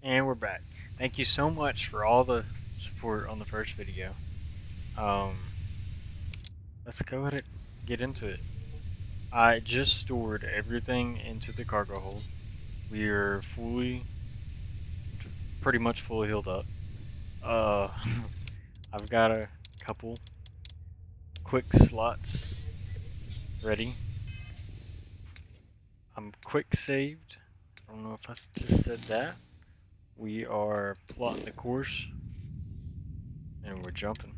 And we're back. Thank you so much for all the support on the first video. Um, let's go ahead and get into it. I just stored everything into the cargo hold. We are pretty much fully healed up. Uh, I've got a couple quick slots ready. I'm quick saved. I don't know if I just said that. We are plotting the course, and we're jumping.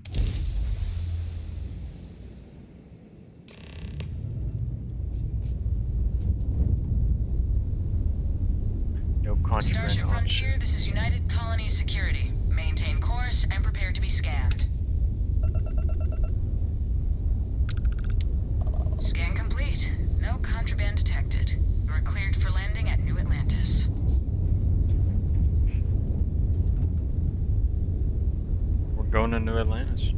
No contraband Starship on Frontier, ship. this is United Colony Security. Maintain course and prepare to be scanned. Scan complete. No contraband detected. You are cleared for landing at New Atlantis. We're going to New Atlantis.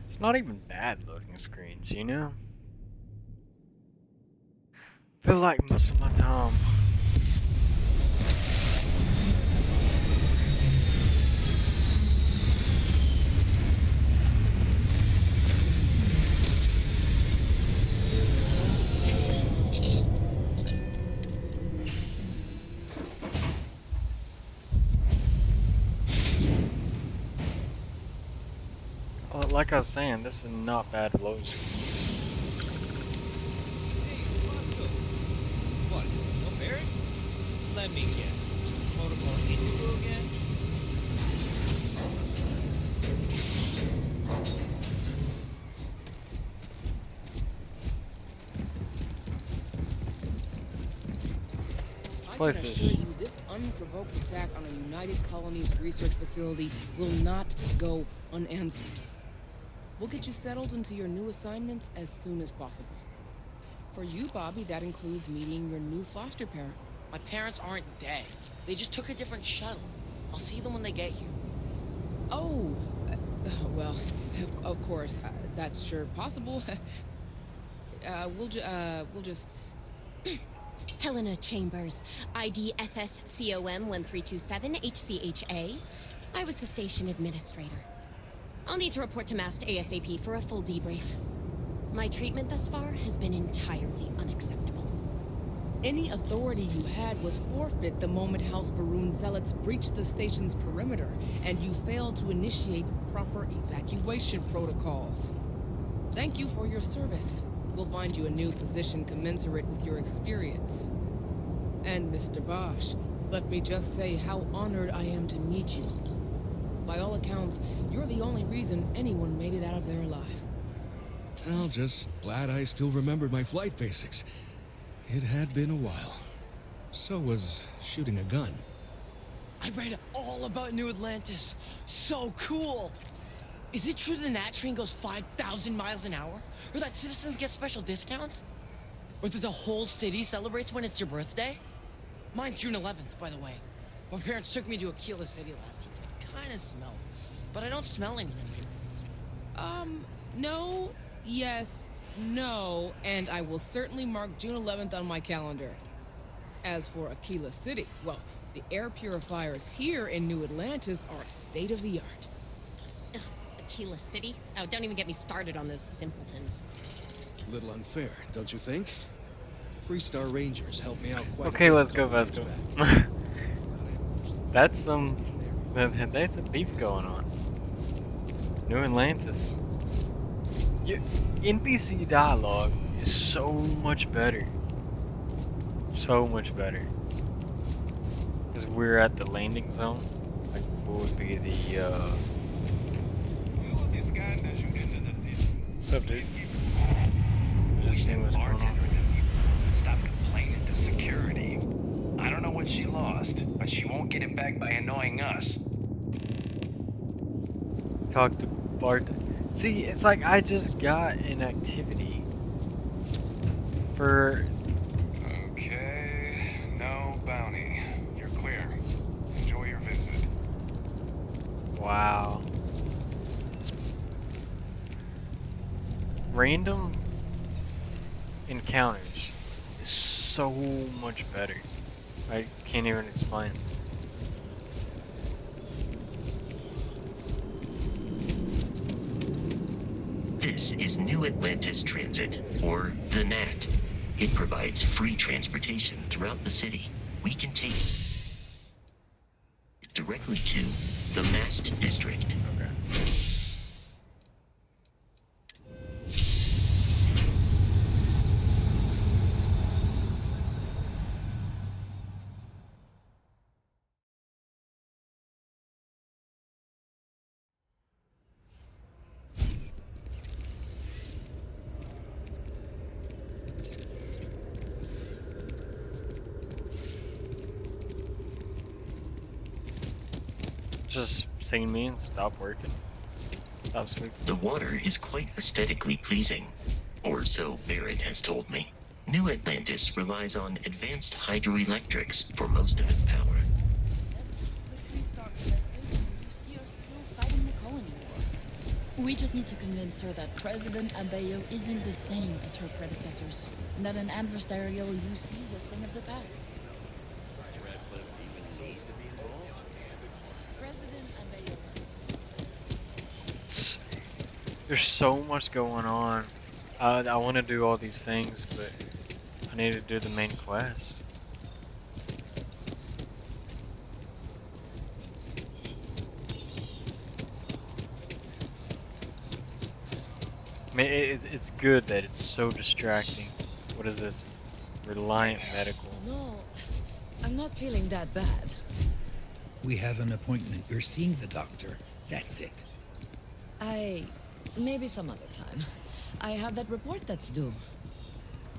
It's not even bad loading screens, you know? Feel like most of my time. Like I was saying, this is not bad loading screens. Hey, Bosco. What, no Barrett? Let me guess. Protocol Indigo again? This I can place assure is. you this unprovoked attack on a United Colonies research facility will not go unanswered. We'll get you settled into your new assignments as soon as possible. For you, Bobby, that includes meeting your new foster parent. My parents aren't dead. They just took a different shuttle. I'll see them when they get here. Oh, well, of course, that's sure possible. We'll just... Helena Chambers, ID SSCOM 1327 HCHA. I was the station administrator. I'll need to report to Mast ASAP for a full debrief. My treatment thus far has been entirely unacceptable. Any authority you had was forfeit the moment House Varun zealots breached the station's perimeter, and you failed to initiate proper evacuation protocols. Thank you for your service. We'll find you a new position commensurate with your experience. And Mr. Bosch, let me just say how honored I am to meet you. By all accounts, you're the only reason anyone made it out of there alive. Well, just glad I still remembered my flight basics. It had been a while. So was shooting a gun. I read all about New Atlantis. So cool! Is it true the Nat train goes 5,000 miles an hour? Or that citizens get special discounts? Or that the whole city celebrates when it's your birthday? Mine's June 11th, by the way. My parents took me to Aquila City last year. I kinda smell. But I don't smell anything here. No, yes, no, and I will certainly mark June 11th on my calendar. As for Aquila City, well, the air purifiers here in New Atlantis are state-of-the-art. Ugh, Aquila City? Oh, don't even get me started on those simpletons. Little unfair, don't you think? Freestar Rangers helped me out quite Okay, a bit let's a go, couple years Vasco. back. That's some beef going on. New Atlantis. NPC dialogue is so much better. So much better. Because we're at the landing zone. Like, what would be the, What's up, dude? Just seeing what's going on. Stop complaining to security. I don't know what she lost, but she won't get it back by annoying us. Talk to Bart. See, it's like I just got an activity for. Okay, no bounty. You're Wow. It's random encounters is so much better. I can't even explain. This is New Atlantis Transit, or the NAT. It provides free transportation throughout the city. We can take it directly to the Mast District. Okay. Just seen me and stop working. Stop sweeping. The water is quite aesthetically pleasing, or so Barrett has told me. New Atlantis relies on advanced hydroelectrics for most of its power. The Free Star Collective and Lucy are still fighting the colony war. We just need to convince her that President Abayo isn't the same as her predecessors, and that an adversarial UC is a thing of the past. President Abayo. There's so much going on. I want to do all these things, but I need to do the main quest. I mean, it's good that it's so distracting. What is this? Reliant Medical. No, I'm not feeling that bad. We have an appointment. You're seeing the doctor. That's it. Maybe some other time. I have that report that's due.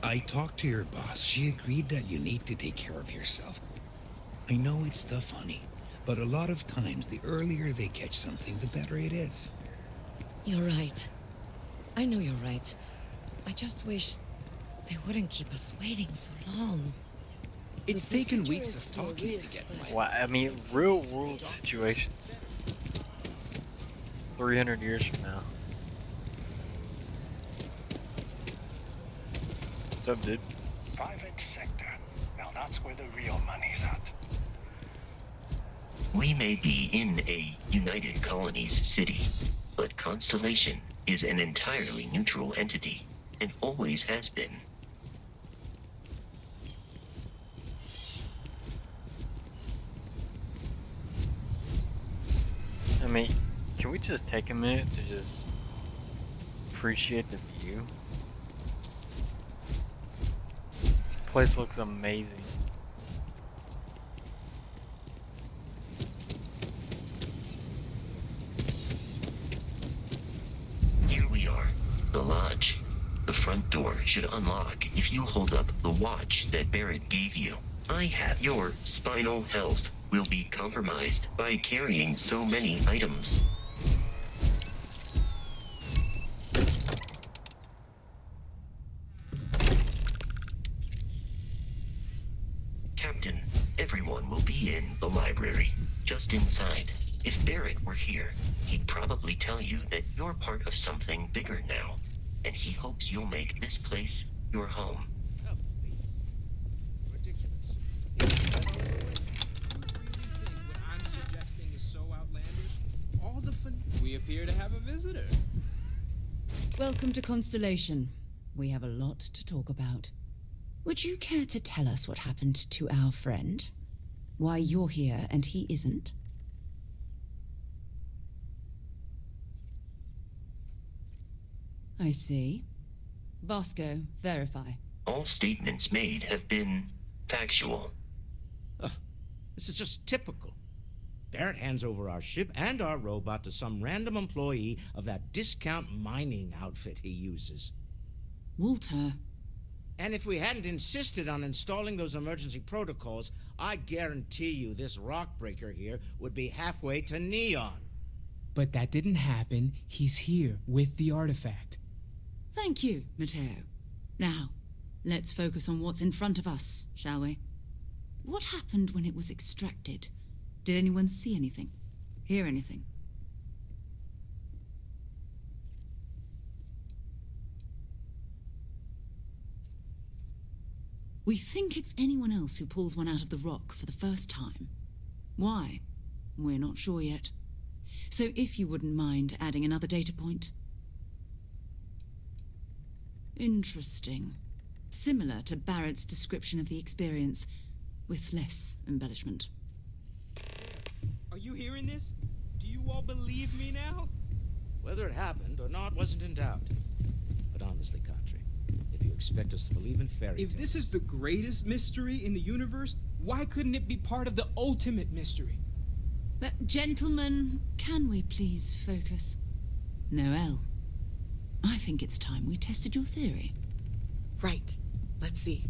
I talked to your boss. She agreed that you need to take care of yourself. I know it's tough, honey, but a lot of times the earlier they catch something, the better it is. You're right. I know you're right. I just wish they wouldn't keep us waiting so long. It's The taken procedure weeks is of still talking to risk, get but- my... Well, I mean, real world situations. 300 years from now. What's up, dude? Private sector. Now that's where the real money's at. We may be in a United Colonies city, but Constellation is an entirely neutral entity, and always has been. I mean, can we just take a minute to just appreciate the view? This place looks amazing. Here we are, the lodge. The front door should unlock if you hold up the watch that Barrett gave you. I have your spinal health will be compromised by carrying so many items. Captain, everyone will be in the library, just inside. If Barrett were here, he'd probably tell you that you're part of something bigger now, and he hopes you'll make this place your home. Ridiculous. You really think what I'm suggesting is so outlandish? All the fun... We appear to have a visitor. Welcome to Constellation. We have a lot to talk about. Would you care to tell us what happened to our friend? Why you're here and he isn't? I see. Vasco, verify. All statements made have been factual. This is just typical. Barrett hands over our ship and our robot to some random employee of that discount mining outfit he uses. Walter. And if we hadn't insisted on installing those emergency protocols, I guarantee you this rock breaker here would be halfway to Neon. But that didn't happen. He's here with the artifact. Thank you, Matteo. Now, let's focus on what's in front of us, shall we? What happened when it was extracted? Did anyone see anything? Hear anything? We think it's anyone else who pulls one out of the rock for the first time. Why? We're not sure yet. So if you wouldn't mind adding another data point. Interesting. Similar to Barrett's description of the experience, with less embellishment. Are you hearing this? Do you all believe me now? Whether it happened or not wasn't in doubt. But honestly, Country, if you expect us to believe in fairy tales... If this is the greatest mystery in the universe, why couldn't it be part of the ultimate mystery? But gentlemen, can we please focus? Noelle, I think it's time we tested your theory. Right. Let's see.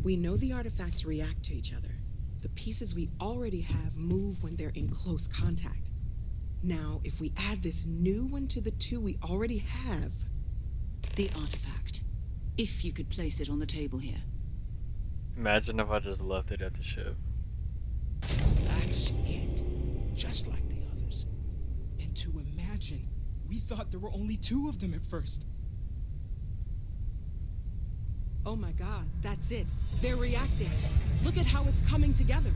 We know the artifacts react to each other. The pieces we already have move when they're in close contact. Now, if we add this new one to the two we already have... The artifact. If you could place it on the table here. Imagine if I just left it at the ship. That's it. Just like the others. And to imagine, we thought there were only 2 of them at first. Oh my god, that's it. They're reacting. Look at how it's coming together.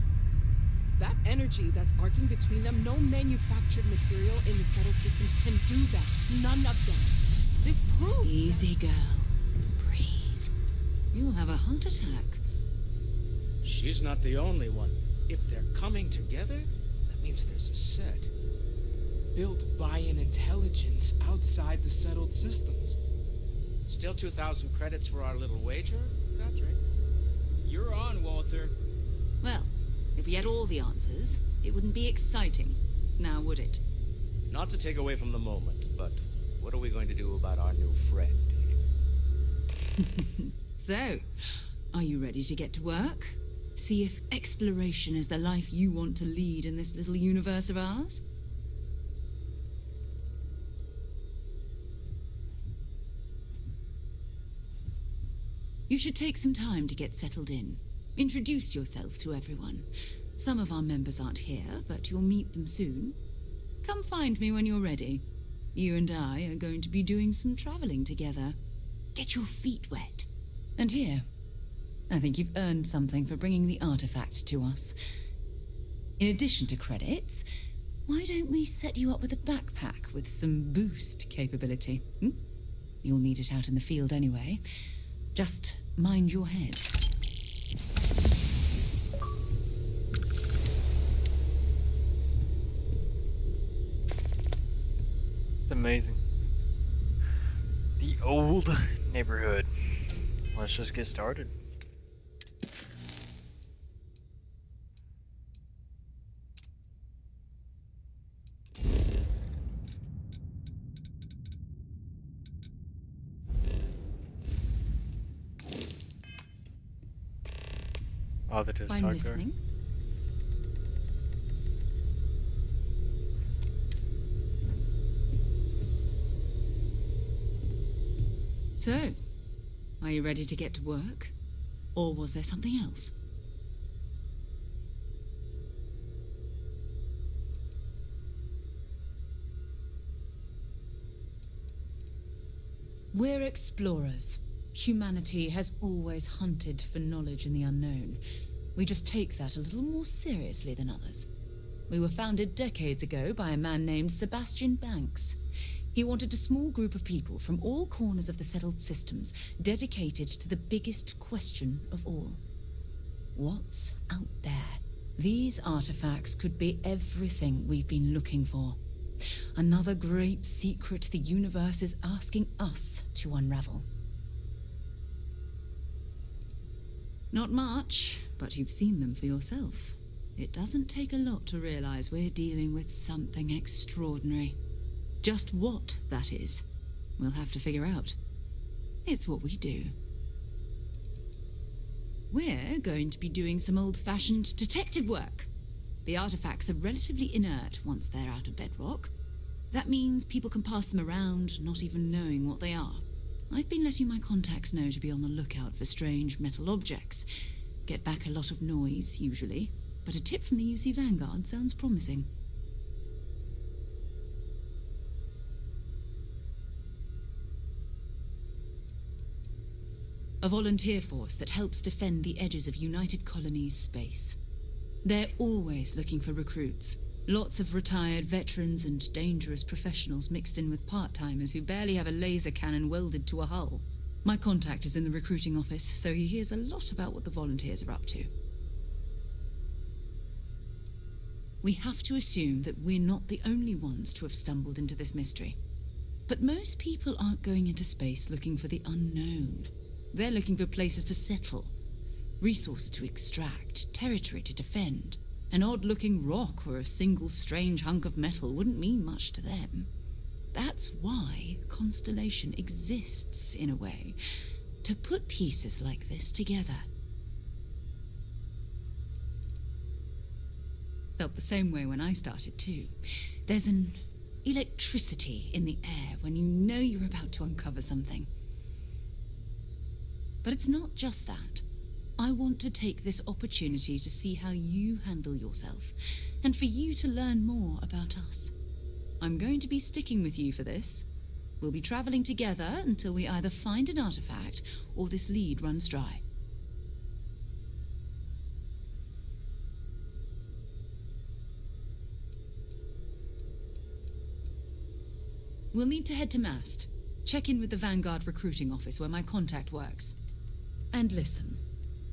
That energy that's arcing between them, no manufactured material in the settled systems can do that. None of them. This proves... Easy, girl. Breathe. You'll have a heart attack. She's not the only one. If they're coming together, that means there's a set. Built by an intelligence outside the settled systems. Still 2,000 credits for our little wager, Country? You're on, Walter. Well, if we had all the answers, it wouldn't be exciting, now would it? Not to take away from the moment, but what are we going to do about our new friend? So, are you ready to get to work? See if exploration is the life you want to lead in this little universe of ours? You should take some time to get settled in. Introduce yourself to everyone. Some of our members aren't here, but you'll meet them soon. Come find me when you're ready. You and I are going to be doing some traveling together. Get your feet wet. And here, I think you've earned something for bringing the artifact to us. In addition to credits, why don't we set you up with a backpack with some boost capability? You'll need it out in the field anyway. Just mind your head. It's amazing. The old neighborhood. Let's just get started. Oh, that is I'm listening. So, are you ready to get to work? Or was there something else? We're explorers. Humanity has always hunted for knowledge in the unknown. We just take that a little more seriously than others. We were founded decades ago by a man named Sebastian Banks. He wanted a small group of people from all corners of the settled systems dedicated to the biggest question of all. What's out there? These artifacts could be everything we've been looking for. Another great secret the universe is asking us to unravel. Not much, but you've seen them for yourself. It doesn't take a lot to realize we're dealing with something extraordinary. Just what that is, we'll have to figure out. It's what we do. We're going to be doing some old-fashioned detective work. The artifacts are relatively inert once they're out of bedrock. That means people can pass them around, not even knowing what they are. I've been letting my contacts know to be on the lookout for strange metal objects. Get back a lot of noise, usually, but a tip from the UC Vanguard sounds promising. a volunteer force that helps defend the edges of United Colonies space. They're always looking for recruits. Lots of retired veterans and dangerous professionals mixed in with part-timers who barely have a laser cannon welded to a hull. My contact is in the recruiting office, so he hears a lot about what the volunteers are up to. We have to assume that we're not the only ones to have stumbled into this mystery. But most people aren't going into space looking for the unknown. They're looking for places to settle, resources to extract, territory to defend. An odd-looking rock or a single strange hunk of metal wouldn't mean much to them. That's why Constellation exists, in a way, to put pieces like this together. Felt the same way when I started, too. There's an electricity in the air when you know you're about to uncover something. But it's not just that. I want to take this opportunity to see how you handle yourself, and for you to learn more about us. I'm going to be sticking with you for this. We'll be traveling together until we either find an artifact or this lead runs dry. We'll need to head to Mast. Check in with the Vanguard recruiting office where my contact works. And listen,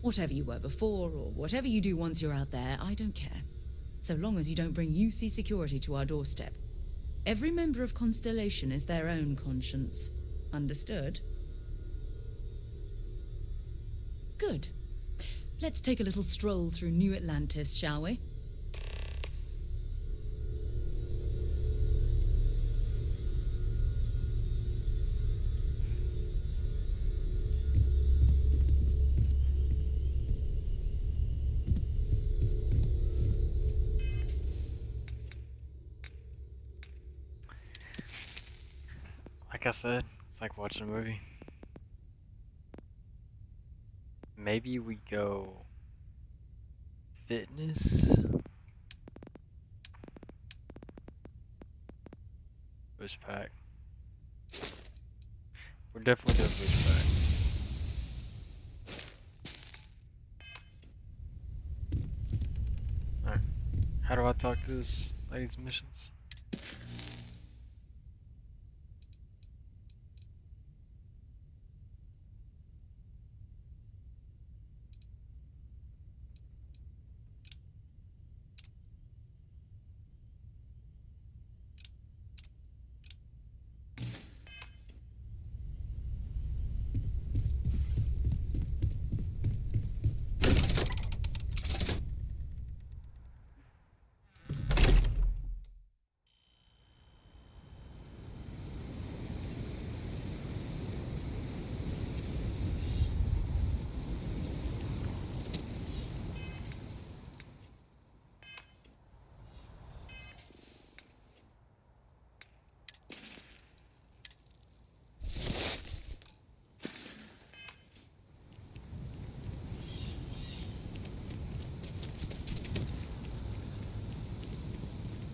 whatever you were before or whatever you do once you're out there, I don't care. So long as you don't bring UC security to our doorstep. Every member of Constellation is their own conscience. Understood? Good. Let's take a little stroll through New Atlantis, shall we? Like I said, it's like watching a movie. Maybe we go fitness, boost pack. We're definitely doing boost pack. Alright, how do I talk to this lady's missions?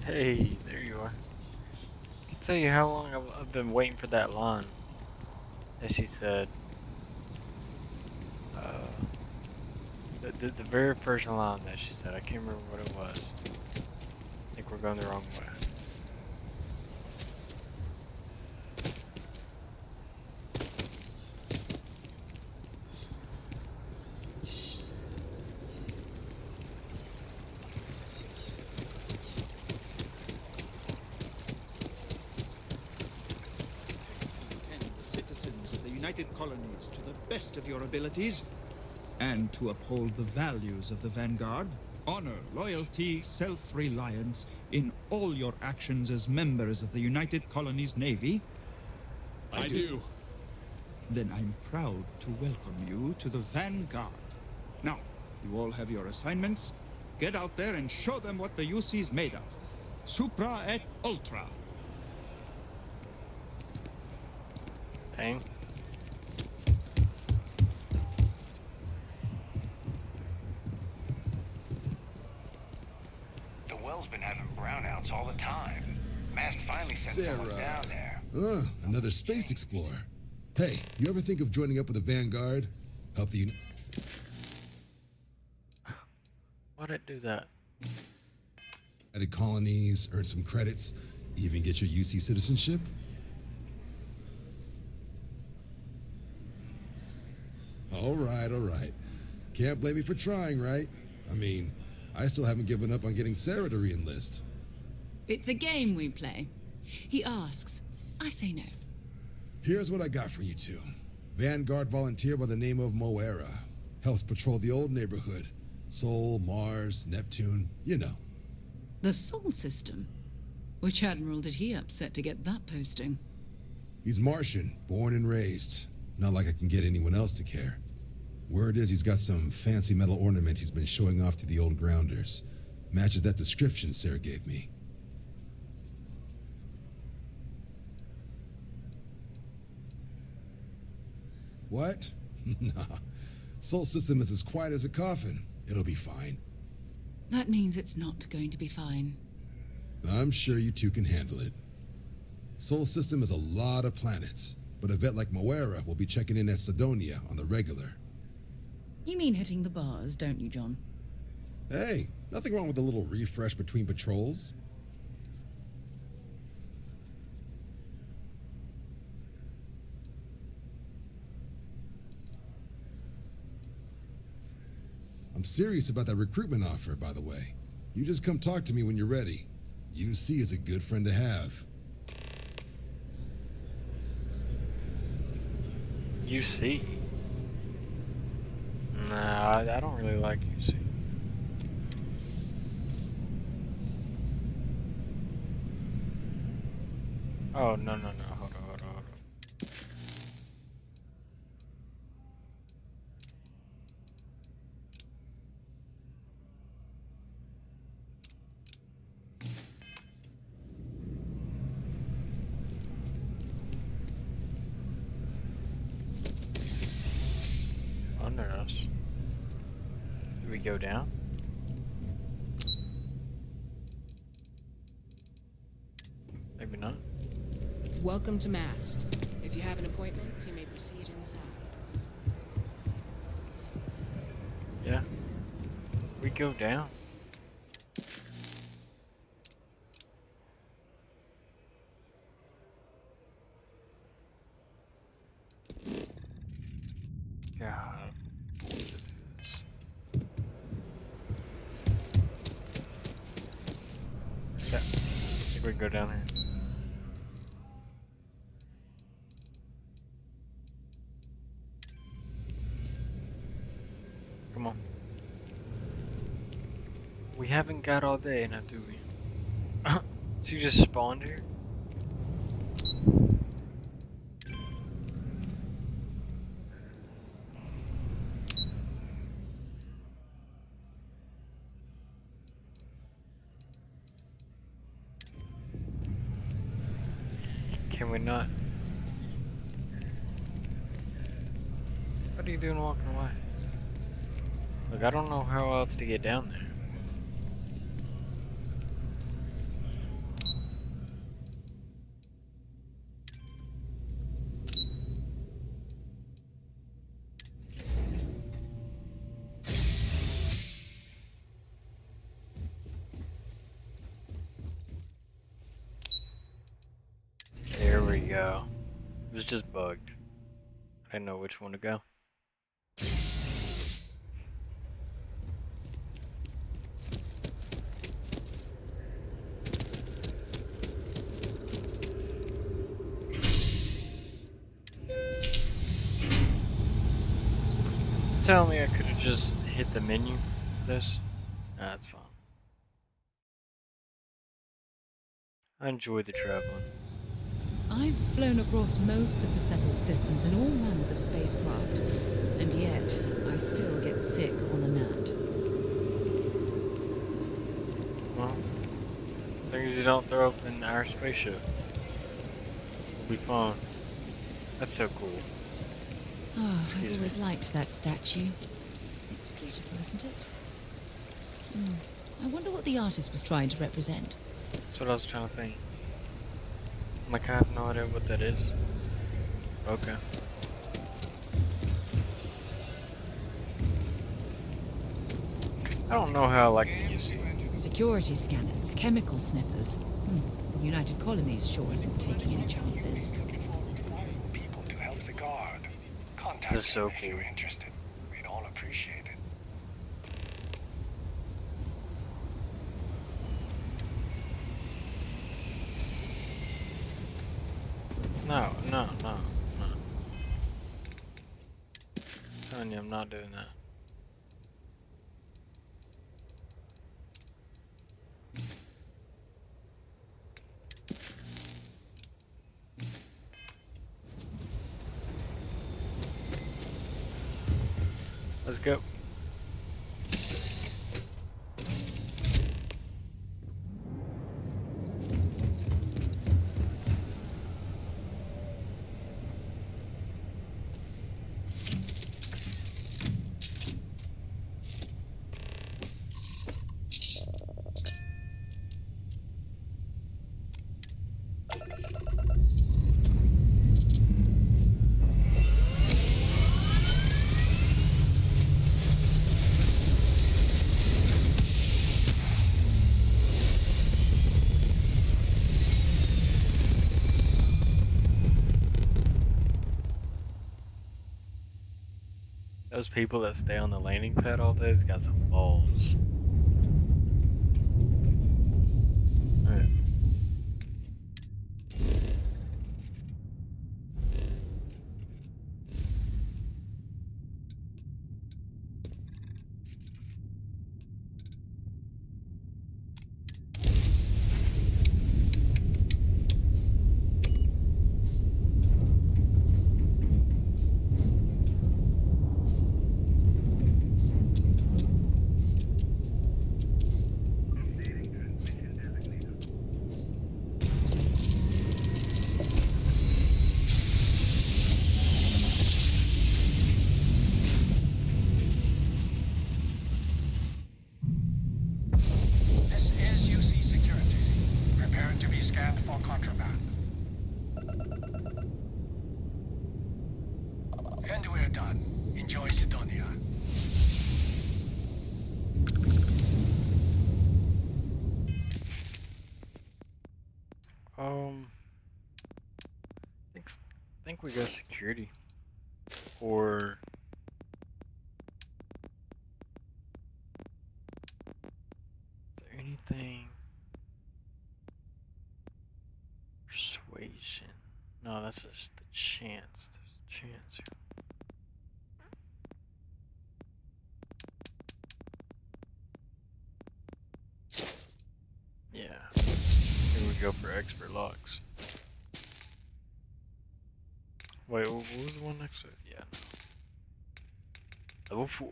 Hey, there you are. I can tell you how long I've been waiting for that line. As she said, the very first line that she said, I can't remember what it was. I think we're going the wrong way. United Colonies to the best of your abilities, and to uphold the values of the Vanguard, honor, loyalty, self-reliance in all your actions as members of the United Colonies Navy? I do. Then I'm proud to welcome you to the Vanguard. Now, you all have your assignments. Get out there and show them what the UC's made of. Supra et Ultra. Bang. The well's been having brownouts all the time. Mast finally sent someone down there. Another space explorer. Hey, you ever think of joining up with the Vanguard? Help the unit. Why'd it do that? Added colonies, earn some credits, even get your UC citizenship. All right, all right. Can't blame me for trying, right? I mean, I still haven't given up on getting Sarah to re-enlist. It's a game we play. He asks, I say no. Here's what I got for you two. Vanguard volunteer by the name of Moera. Helps patrol the old neighborhood. Sol, Mars, Neptune, you know. The Sol system? Which admiral did he upset to get that posting? He's Martian, born and raised. Not like I can get anyone else to care. Word is he's got some fancy metal ornament he's been showing off to the old grounders. Matches that description Sarah gave me. What? Nah. Sol system is as quiet as a coffin. It'll be fine. That means it's not going to be fine. I'm sure you two can handle it. Sol system is a lot of planets, but a vet like Moera will be checking in at Sidonia on the regular. You mean hitting the bars, don't you, John? Hey, nothing wrong with a little refresh between patrols. I'm serious about that recruitment offer, by the way. You just come talk to me when you're ready. UC is a good friend to have. UC? Nah, I don't really like UC. Oh, no, hold on. Under us. Do we go down? Maybe not. Welcome to Mast. If you have an appointment, you may proceed inside. Yeah. We go down. God. What is this? Yeah. I think we can go down here. Come on. We haven't got all day now, do we? So you just spawned here? Can we not? What are you doing walking away? Look, I don't know how else to get down there. There we go. It was just bugged. I didn't know which one to go. Tell me I could have just hit the menu for this? Nah, that's fine. I enjoy the traveling. I've flown across most of the settled systems in all manners of spacecraft, and yet I still get sick on the nat. Well, things you don't throw up in our spaceship. Will be fun. That's so cool. Oh, I've always liked that statue. It's beautiful, isn't it? I wonder what the artist was trying to represent. That's what I was trying to think. Like, I have no idea what that is. Okay. I don't know how I like the UC. Security scanners, chemical sniffers. The United Colonies sure isn't taking any chances. People to help the guard. Contact This is so them if cool. you're interested. We'd all appreciate it. No. Telling you, I'm not doing that. Let's go. Those people that stay on the landing pad all day has got some balls. Alright. This is UC Security. Prepare to be scanned for contraband. And we're done. Enjoy Sidonia. I think we go security. Or is there anything? Persuasion. No, that's just the chance. There's a chance. Yeah. Here we go for expert locks. Wait, what was the one next to it? Yeah, no. Level 4.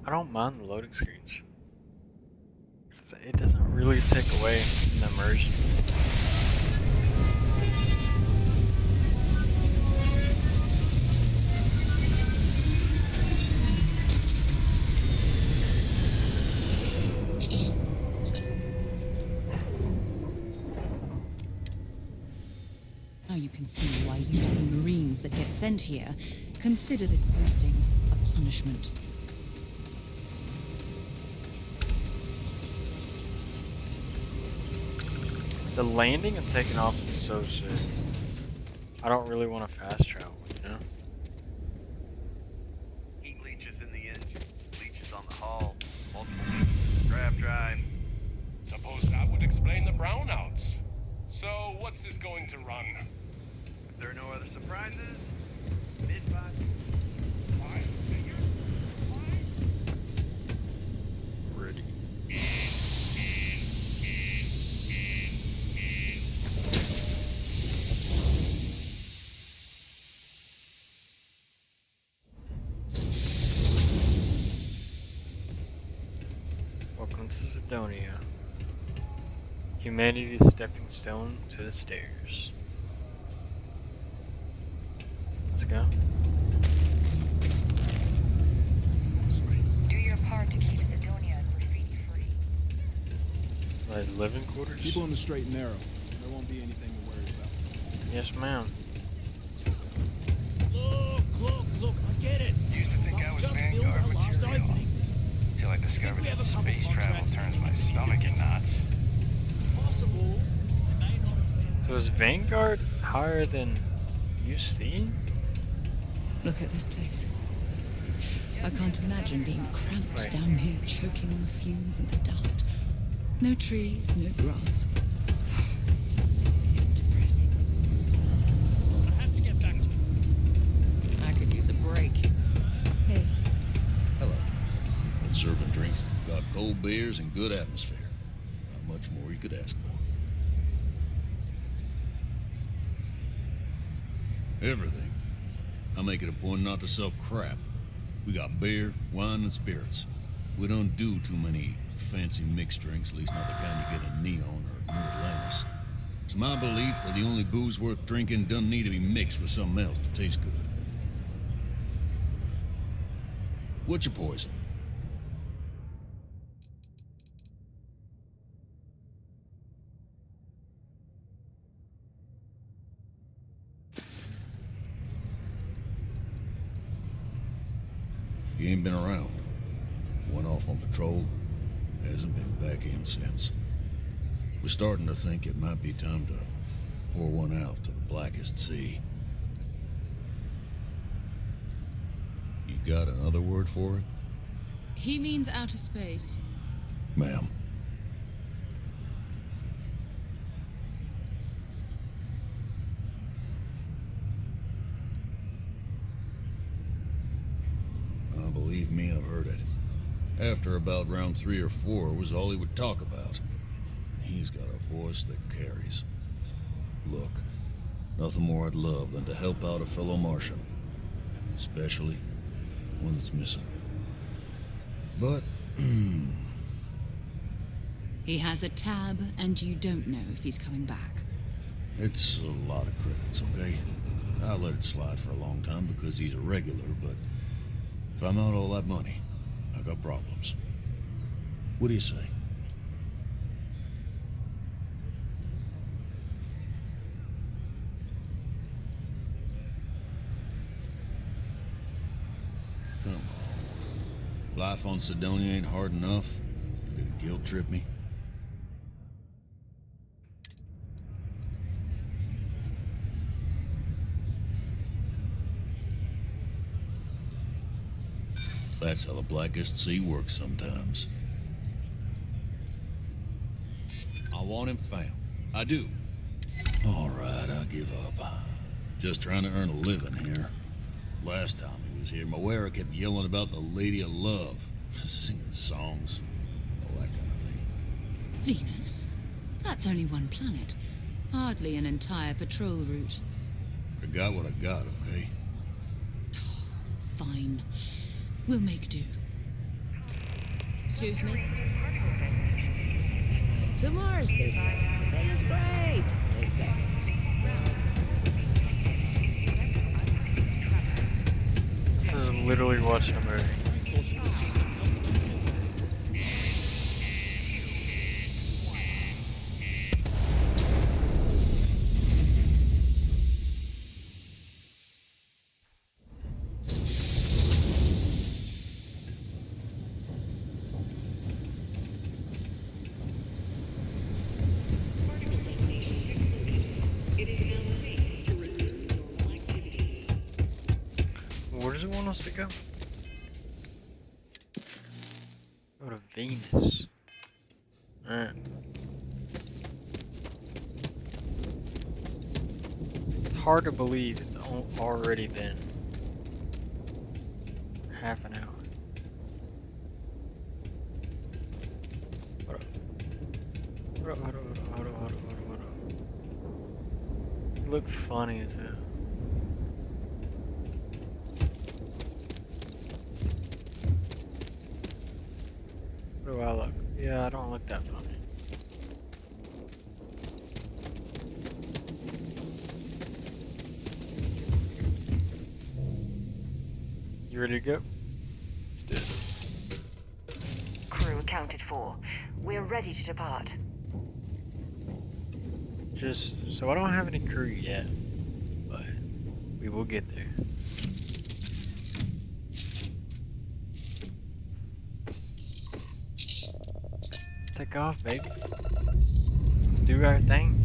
I don't mind the loading screens. It doesn't really take away the immersion. Now you can see why UC Marines that get sent here consider this posting a punishment. The landing and taking off is so sick. I don't really want to fast travel, you know? Heat leeches in the engine, leeches on the hull, multiple leeches in the draft drive. Suppose that would explain the brownouts. So, what's this going to run? If there are no other surprises, mid-5. 5 figures? Ready. Welcome to Sidonia. Humanity's stepping stone to the stairs. Let's go. Do your part to keep Sidonia graffiti free. Like living quarters? Keep on the straight and narrow. There won't be anything to worry about. Yes, ma'am. Look, I get it. Used to think I was Vanguard material. Till I discovered that space travel turns my stomach in knots. Possible. So is Vanguard higher than UC? Look at this place. I can't imagine being cramped down here, choking on the fumes and the dust. No trees, no grass. It's depressing. I have to get back to you. I could use a break. Hey. Hello. Been serving drinks. Got cold beers and good atmosphere. Not much more you could ask for. Everything. I make it a point not to sell crap. We got beer, wine, and spirits. We don't do too many fancy mixed drinks, at least not the kind you get in Neon or New Atlantis. It's my belief that the only booze worth drinking doesn't need to be mixed with something else to taste good. What's your poison? He ain't been around. Went off on patrol. Hasn't been back in since. We're starting to think it might be time to pour one out to the blackest sea. You got another word for it? He means outer space. Ma'am. Believe me, I've heard it. After about round 3 or 4 was all he would talk about. And he's got a voice that carries. Look, nothing more I'd love than to help out a fellow Martian. Especially one that's missing. But, He has a tab, and you don't know if he's coming back. it's a lot of credits, okay? I let it slide for a long time because he's a regular, but if I'm out all that money, I got problems. What do you say? Come on. Life on Sidonia ain't hard enough. You're gonna guilt trip me? That's how the Blackest Sea works sometimes. I want him found. I do. All right, I give up. Just trying to earn a living here. Last time he was here, Moira kept yelling about the Lady of Love. Singing songs. All that kind of thing. Venus? That's only one planet. Hardly an entire patrol route. I got what I got, okay? Fine. We'll make do. Excuse me? To Mars, they say. The bay is great, they say. This is literally watching a movie. Where does it want us to go? Go to Venus. Alright. It's hard to believe it's already been half an hour. Hold up. Hold up. You look funny as hell. What do I look? Yeah, I don't look that funny. You ready to go? Let's do it. Crew accounted for. We're ready to depart. Just so I don't have any crew yet, but we will get there. Let's take off, baby. Let's do our thing.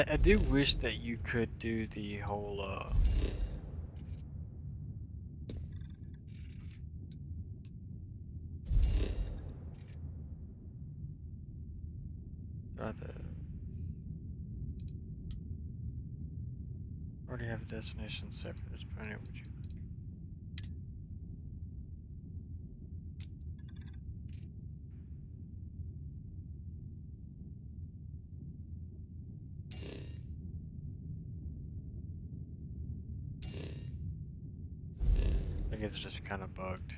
I do wish that you could do the whole the already have a destination set for this planet, would you? I guess it's just kind of bugged.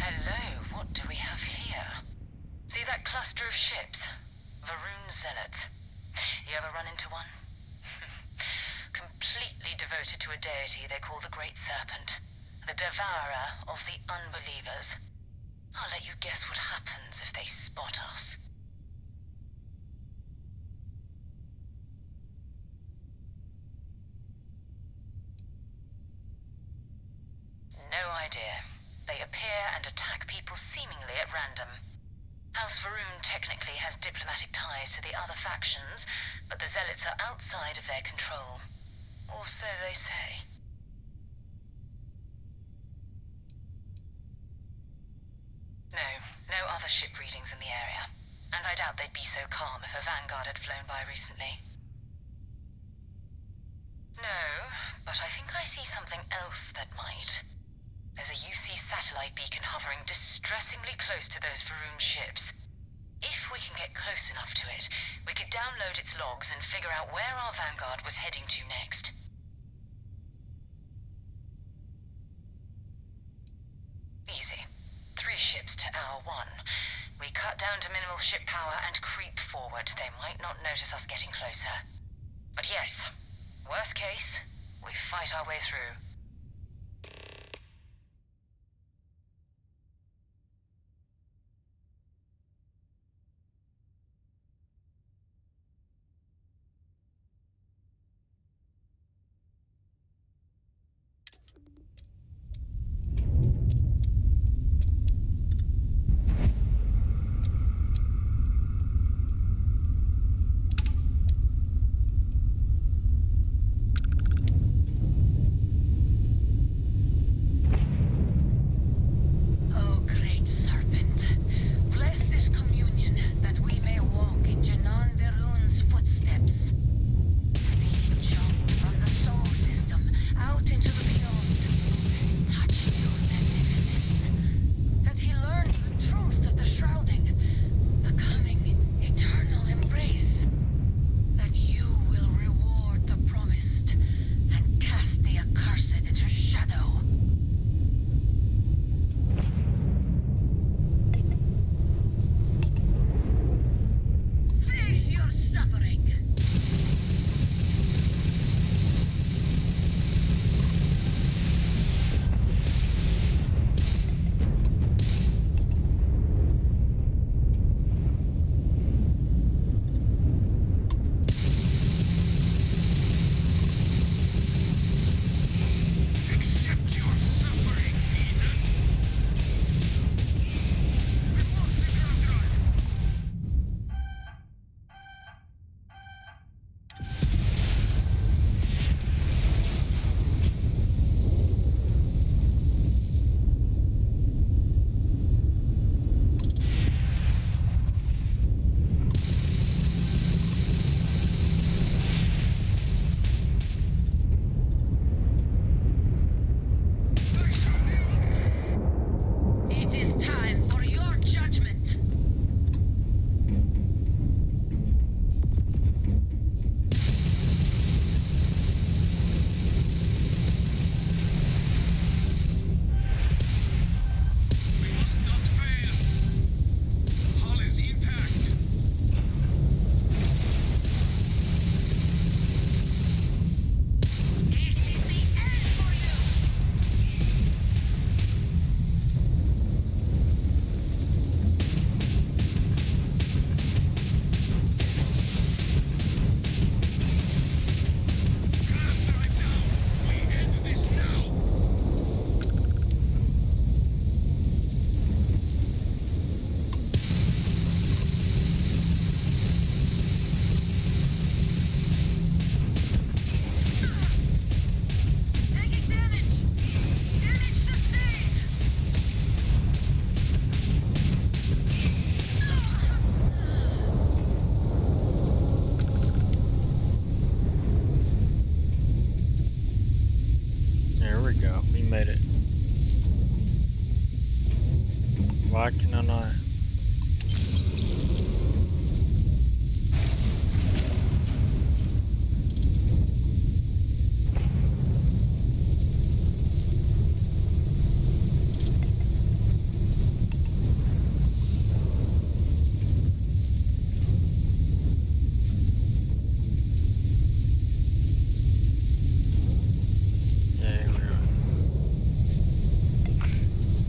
Hello, what do we have here? See that cluster of ships? Varun Zealots. You ever run into one? Completely devoted to a deity they call the Great Serpent, the devourer of the unbelievers. I'll let you guess what happens if they spot us. No idea. They appear and attack people seemingly at random. House Varun technically has diplomatic ties to the other factions, but the Zealots are outside of their control. Or so they say. No other ship readings in the area. And I doubt they'd be so calm if a Vanguard had flown by recently. No, but I think I see something else that might. There's a UC satellite beacon hovering distressingly close to those Varun ships. If we can get close enough to it, we could download its logs and figure out where our Vanguard was heading to next. Easy. 3 ships to our 1. We cut down to minimal ship power and creep forward. They might not notice us getting closer. But yes, worst case, we fight our way through. made it. Why can I not?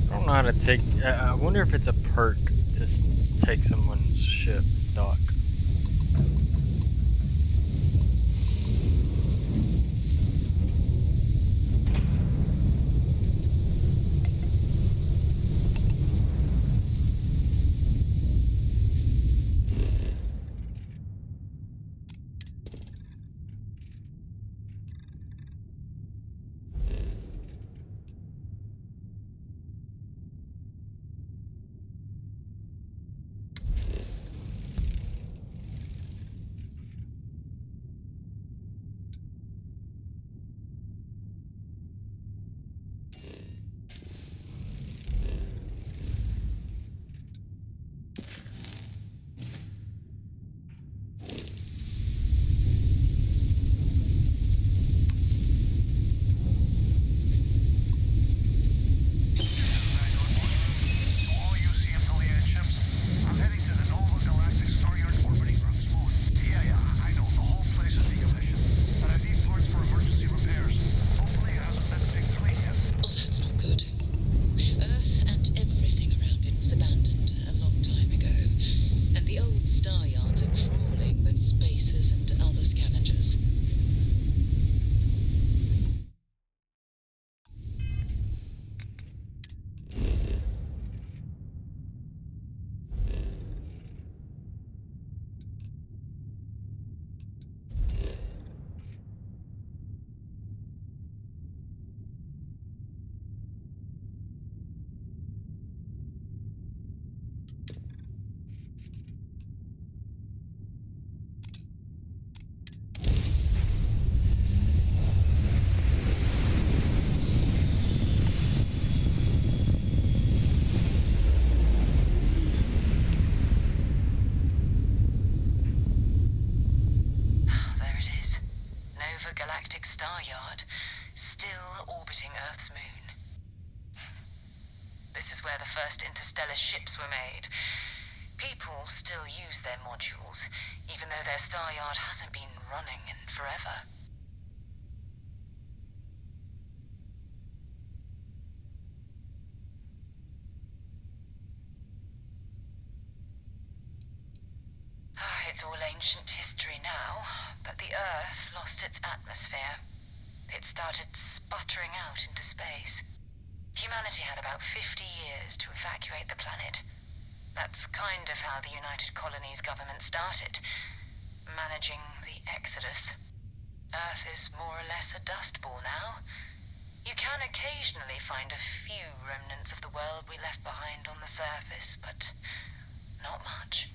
I don't know how to take. I wonder if it's a perk to take someone's ship dock. Where the first interstellar ships were made. People still use their modules, even though their star yard hasn't been running in forever. It's all ancient history now, but the Earth lost its atmosphere. It started sputtering out into space. Humanity had about 50 years to evacuate the planet. That's kind of how the United Colonies government started, managing the exodus. Earth is more or less a dust ball now. You can occasionally find a few remnants of the world we left behind on the surface, but not much.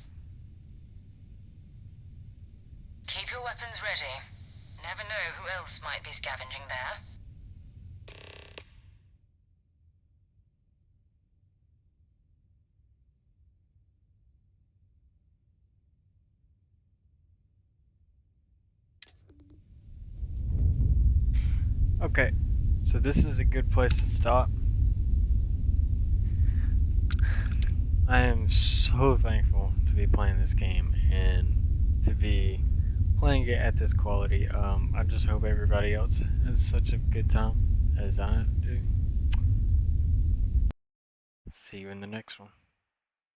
Keep your weapons ready. Never know who else might be scavenging there. Okay, so this is a good place to stop. I am so thankful to be playing this game and to be playing it at this quality. I just hope everybody else has such a good time as I do. See you in the next one.